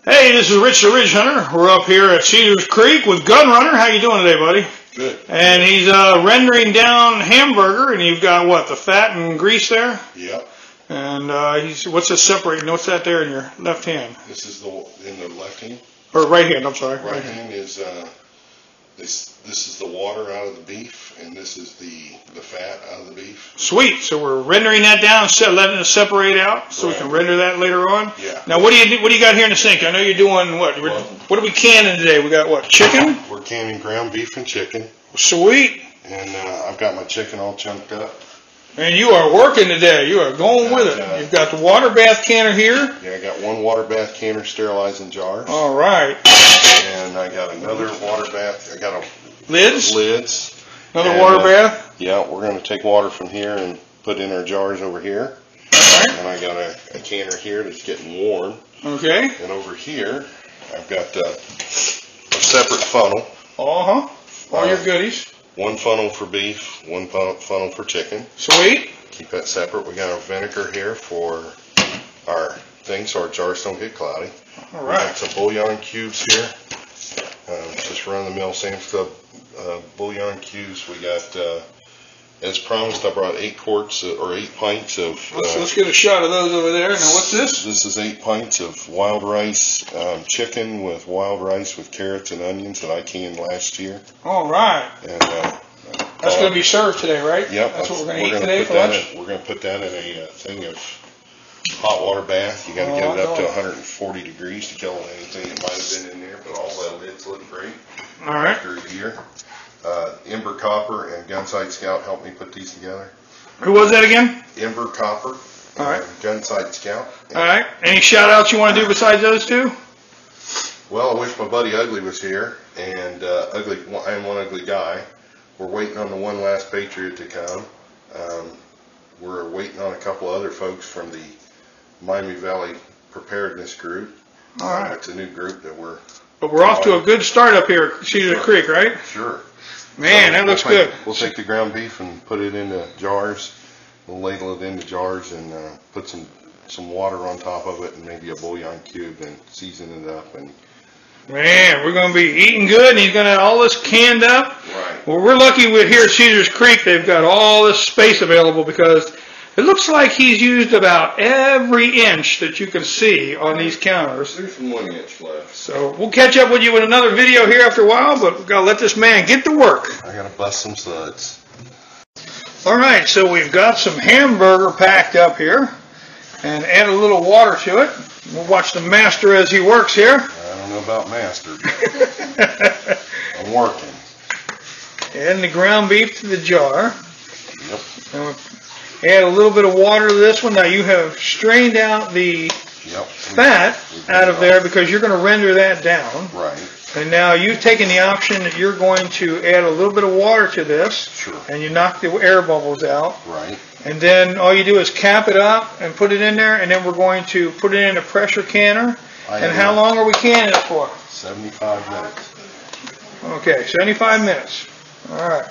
Hey, this is Rich the Ridge Hunter. We're up here at Cedars Creek with Gun Runner. How you doing today, buddy? Good. And he's rendering down hamburger, and you've got what, the fat and grease there? Yep. And what's this separating? What's that there in your left hand? This is in the left hand. Or right hand, I'm sorry. Right hand is this is the water out of the beef, and this is the fat out of the beef. Sweet. So we're rendering that down and letting it separate out, so we can render that later on. Yeah. Now, what do you got here in the sink? I know you're doing what? What are we canning today? We got what? Chicken? We're canning ground beef and chicken. Sweet. And I've got my chicken all chunked up. And you are working today. You are going with it. You've got the water bath canner here. Yeah, I got one water bath canner sterilizing jars. All right. And I got another water bath. I got lids. Another and, water bath. Yeah, we're going to take water from here and put in our jars over here. All right. And I got a canner here that's getting warm. Okay. And over here, I've got a separate funnel. All your goodies. One funnel for beef, one funnel for chicken. Sweet. Keep that separate. We got our vinegar here for our thing so our jars don't get cloudy. All right. We got some bouillon cubes here. Just run-of-the-mill Sam's Club bouillon cubes. We got, as promised, I brought 8 pints of... let's get a shot of those over there. Now, what's this? This is 8 pints of wild rice chicken with wild rice with carrots and onions that I canned last year. All right. And that's going to be served today, right? Yep. That's what we're going to eat today for lunch? We're going to put that in a thing of hot water bath. You got to get it up to 140 degrees to kill anything that might have been in there, but all the lids look great. All right. After a year. Ember Copper and Gunsight Scout helped me put these together. Who was that again? Ember Copper and Gunsight Scout. All right. Any shout outs you want to do besides those two? Well, I wish my buddy Ugly was here, and I am one ugly guy. We're waiting on the one last Patriot to come. We're waiting on a couple other folks from the Miami Valley Preparedness Group. All right. It's a new group that we're... But we're off to a good start up here at Cedar Creek, right? Sure. Man, that looks good. We'll take the ground beef and put it into jars. We'll ladle it into jars and put some water on top of it and maybe a bouillon cube and season it up. And man, we're going to be eating good, and he's going to have all this canned up. Right. Well, we're lucky here at Cedars Creek. They've got all this space available because it looks like he's used about every inch that you can see on these counters. There's some 1 inch left. So we'll catch up with you with another video here after a while, but we've got to let this man get to work. I got to bust some suds. All right, so we've got some hamburger packed up here and add a little water to it. We'll watch the master as he works here. I don't know about master. I'm working. Adding the ground beef to the jar. Yep. And add a little bit of water to this one. Now you have strained out the fat out of there because you're going to render that down. Right. And now you've taken the option that you're going to add a little bit of water to this. Sure. And you knock the air bubbles out. Right. And then all you do is cap it up and put it in there, and then we're going to put it in a pressure canner. And how long are we canning it for? 75 minutes. Okay, 75 minutes. All right.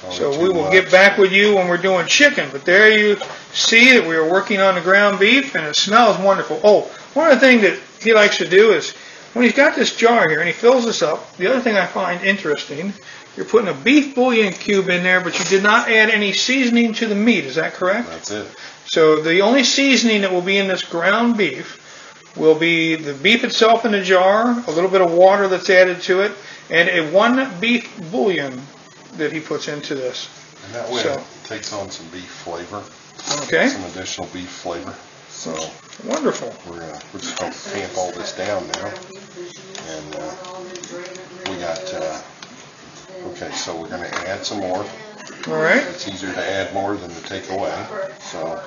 So we will get back with you when we're doing chicken. But there you see that we are working on the ground beef, and it smells wonderful. Oh, one of the things that he likes to do is when he's got this jar here and he fills this up, the other thing I find interesting, you're putting a beef bouillon cube in there, but you did not add any seasoning to the meat. Is that correct? That's it. So the only seasoning that will be in this ground beef will be the beef itself in the jar, a little bit of water that's added to it, and one beef bouillon that he puts into this. And that way it takes on some beef flavor. Okay. Some additional beef flavor. So wonderful. We're just going to tamp all this down now. And we got, okay, so we're going to add some more. All right. It's easier to add more than to take away. So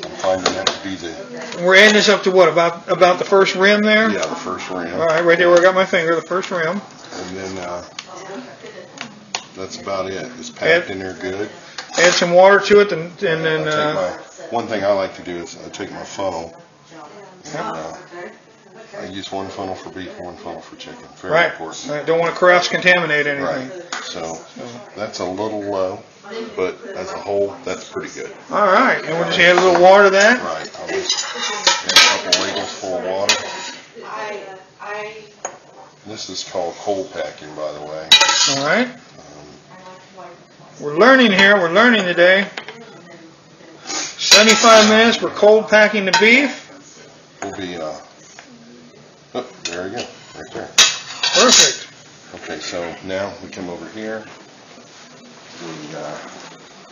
I'm finding that to be the... We're adding this up to what, about the first rim there? Yeah, the first rim. All right, right there where I got my finger, the first rim. And then that's about it. It's packed in there good. Add some water to it, and then... one thing I like to do is I take my funnel and I use one funnel for beef, one funnel for chicken. Very important. Right. Don't want to cross-contaminate anything. Right. So that's a little low, but as a whole, that's pretty good. All right. And we'll just add a little water to that. Right. I'll just add a couple ladles full of water. This is called cold packing, by the way. All right. We're learning here. We're learning today. 75 minutes. We're cold packing the beef. We'll be, oh, there we go. Right there. Perfect. Okay, so now we come over here.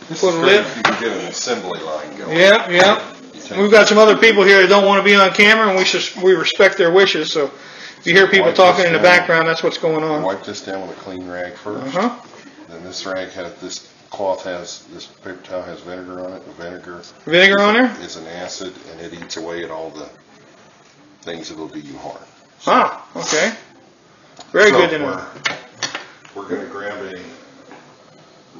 This Put is a great lid. if you can get an assembly line going. Yeah, yeah. We've got some other people here that don't want to be on camera, and we respect their wishes. So if you hear people talking in the background, that's what's going on. Wipe this down with a clean rag first. Then this rag has this paper towel has vinegar on it. The vinegar on there is an acid, and it eats away at all the things that'll do you harm. So, okay. Very good to know. We're going to grab a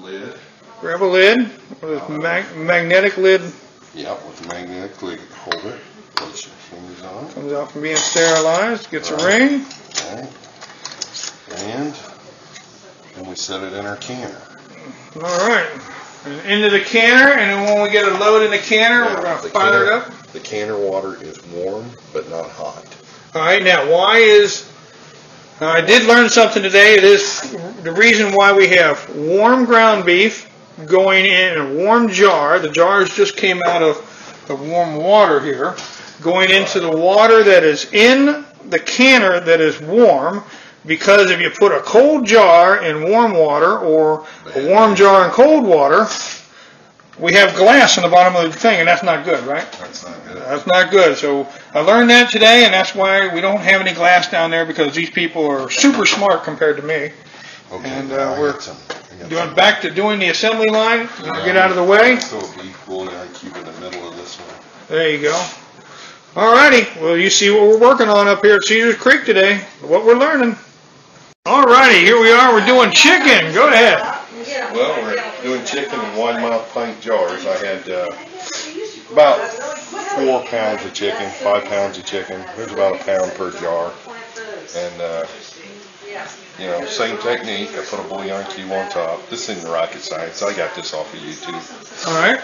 lid. Grab a lid with a magnetic lid. Yep, with a magnetic lid. Hold it. Place your fingers on it. Comes out from being sterilized. Gets a ring. Right. And then we set it in our canner. All right. And into the canner, and then when we get a load in the canner, we're going to fire it up. The canner water is warm, but not hot. All right. Now, I did learn something today. It is the reason why we have warm ground beef going in a warm jar. The jars just came out of the warm water here, going into the water that is in the canner that is warm, because if you put a cold jar in warm water or a warm jar in cold water, we have glass in the bottom of the thing, and that's not good, right? That's not good. That's not good. So I learned that today, and that's why we don't have any glass down there, because these people are super smart compared to me. Okay, and we're back to doing the assembly line. Get out of the way. So beef bouillon cube in the middle of this one. There you go. All righty. Well, you see what we're working on up here at Cedars Creek today, what we're learning. All righty, here we are. We're doing chicken. Go ahead. Well, we're doing chicken in 1 mouth pint jars. I had about 4 pounds of chicken, 5 pounds of chicken. There's about a pound per jar. And, same technique. I put a bouillon cube on top. This isn't rocket science. I got this off of YouTube. All right.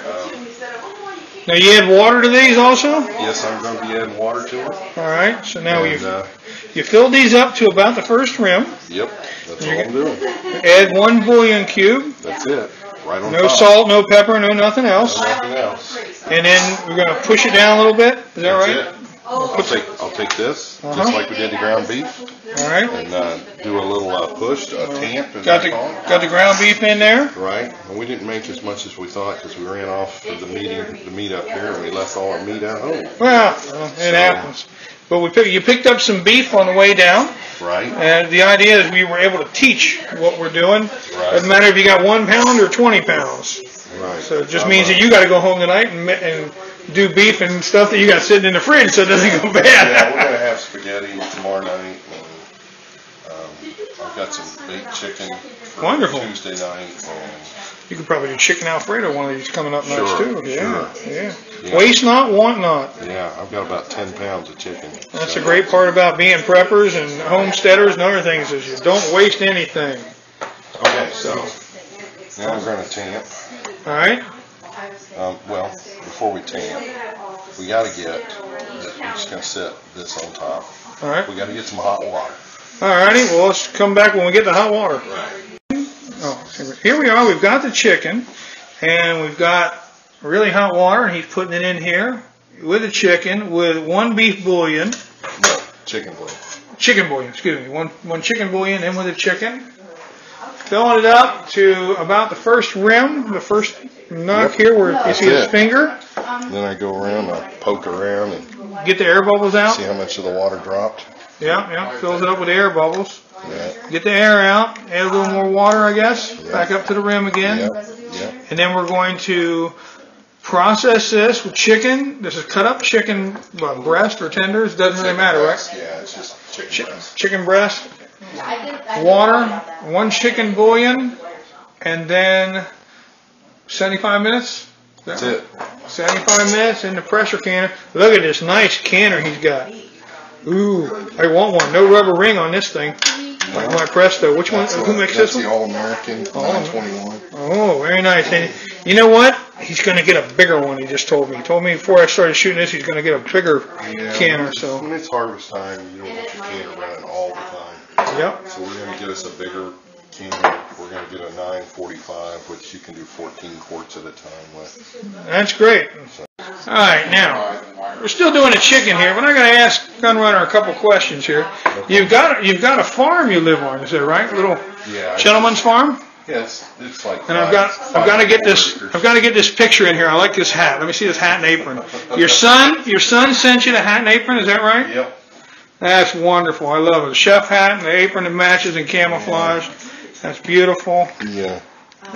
Now you add water to these also? Yes, I'm going to be adding water to it. All right. So now you fill these up to about the first rim. Yep. That's all I'm doing. Add 1 bouillon cube. That's it. Right on No top. salt, no pepper, no nothing else. Nothing else. And then we're going to push it down a little bit. Is that right? It. I'll take this, just like we did the ground beef. All right. And do a little push, a tamp. Got the ground beef in there. Right. And we didn't make as much as we thought, because we ran off for the meat up here, and we left all our meat at home. Well, it happens. But you picked up some beef on the way down. Right. And the idea is we were able to teach what we're doing. Right. Doesn't matter if you got 1 pound or 20 pounds. Right. So it just means that you got to go home tonight and do beef and stuff that you got sitting in the fridge, so it doesn't go bad. Yeah, we're going to have spaghetti tomorrow night. And, I've got some baked chicken for Wonderful. Tuesday night. And you could probably do chicken Alfredo one of these coming up nice too. Yeah. Yeah. Waste not, want not. Yeah, I've got about 10 pounds of chicken. That's a great part about being preppers and homesteaders and other things, is you don't waste anything. Okay, so now I'm going to tamp. All right. Well, before we tamp, we got to we're just going to set this on top. All right. We got to get some hot water. All righty. Well, let's come back when we get the hot water. Right. Oh, here we are. We've got the chicken, and we've got really hot water, and he's putting it in here with the chicken, with 1 beef bouillon. No, chicken bouillon. Chicken bouillon, excuse me. One chicken bouillon in with the chicken. Filling it up to about the first rim, the first knock here where you see his finger. Then I go around, I poke around and Get the air bubbles out. see how much of the water dropped. Yeah, fills it up with air bubbles. Yeah. Get the air out, add a little more water, I guess. Yeah. Back up to the rim again. Yep. And then we're going to process this with chicken. This is cut up chicken, breast or tenders, doesn't really matter, right? Yeah, it's just chicken breast. Chicken breast, water, 1 chicken bouillon, and then 75 minutes. That's it. 75 minutes in the pressure canner. Look at this nice canner he's got. Ooh, I want one. No rubber ring on this thing. Like my Presto. Which one? Who makes this one? That's the All-American 921. Oh, very nice. And you know what? He's going to get a bigger one, he just told me. He told me before I started shooting this, he's going to get a bigger canner. So when it's harvest time, you don't want your canner running all the time. Yep. So we're going to get us a bigger can. We're going to get a 945, which you can do 14 quarts at a time with. That's great. All right, now we're still doing a chicken here, but I'm going to ask Gunrunner a couple questions here. You've got a farm you live on, is that right? Little gentleman's farm. Yes, it's like. And I've got to get this picture in here. I like this hat. Let me see this hat and apron. Your son sent you the hat and apron, is that right? Yep. That's wonderful. I love it. The chef hat and the apron that matches in camouflage. That's beautiful. Yeah.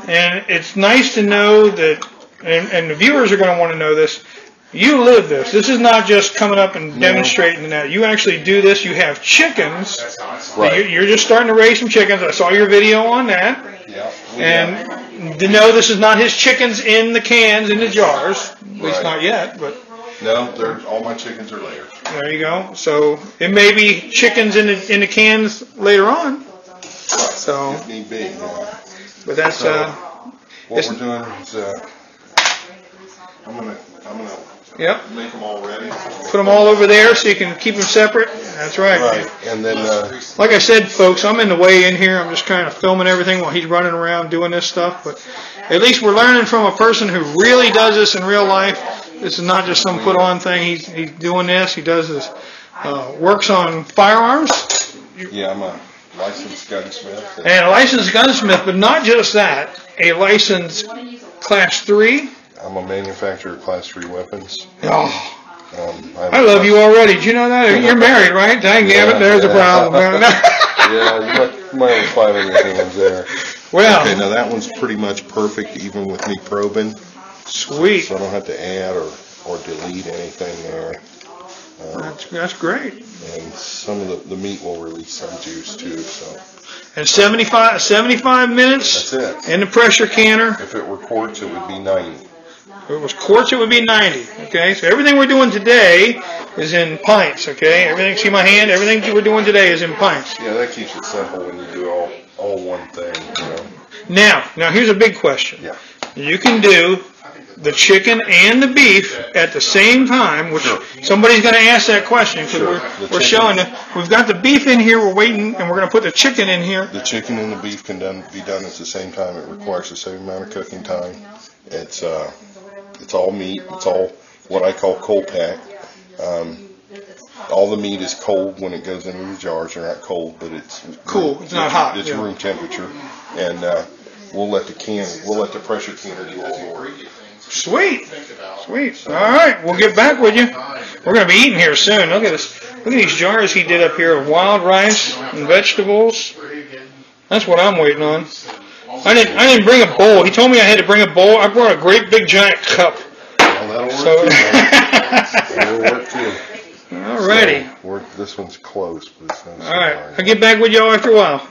And it's nice to know that, and the viewers are going to want to know this, you live this. This is not just coming up and demonstrating that. You actually do this. You have chickens. Right. You're just starting to raise some chickens. I saw your video on that. Yeah. And to know this is not his chickens in the cans, in the jars. At least not yet. But no, all my chickens are layers. there you go. So it may be chickens in the cans later on. Right. So if need be. Yeah. But that's so, what we're doing is I'm gonna make them all ready. Put them all over there so you can keep them separate. That's right. Right. And then like I said, folks, I'm in the way in here. I'm just kind of filming everything while he's running around doing this stuff. But at least we're learning from a person who really does this in real life. This is not just some put on thing. He's doing this. He does this. Works on firearms. Yeah, I'm a licensed gunsmith. And a licensed gunsmith, but not just that. A licensed Class 3. I'm a manufacturer of Class 3 weapons. Oh. I love you already. Did you know that? You're married, right? Dang it, there's a problem. Yeah, you might have 5 on your hands there. Well. Okay, now that one's pretty much perfect, even with me probing. Sweet. So I don't have to add or delete anything there. That's great. And some of the meat will release some juice too. So. And 75 minutes. That's it. In the pressure canner. If it were quarts, it would be 90. If it was quarts, it would be 90. Okay, so everything we're doing today is in pints. Okay, everything. See my hand. Everything we're doing today is in pints. Yeah, that keeps it simple when you do all one thing. You know. Now here's a big question. Yeah. You can do the chicken and the beef at the same time, which somebody's going to ask that question because we're showing that we've got the beef in here, we're waiting, and we're going to put the chicken in here. The chicken and the beef can be done at the same time. It requires the same amount of cooking time. It's all meat. It's all what I call cold pack. All the meat is cold when it goes into the jars. They're not cold, but it's cool. It's not hot. It's room temperature, and we'll let the pressure canner do all the work. Sweet. All right, we'll get back with you. We're going to be eating here soon. Look at this. Look at these jars he did up here of wild rice and vegetables. That's what I'm waiting on. I didn't bring a bowl. He told me I had to bring a bowl. I brought a great big giant cup. Well, that'll work too. That'll work too. All righty. So, this one's close, but it's not. All right, I'll get back with y'all after a while.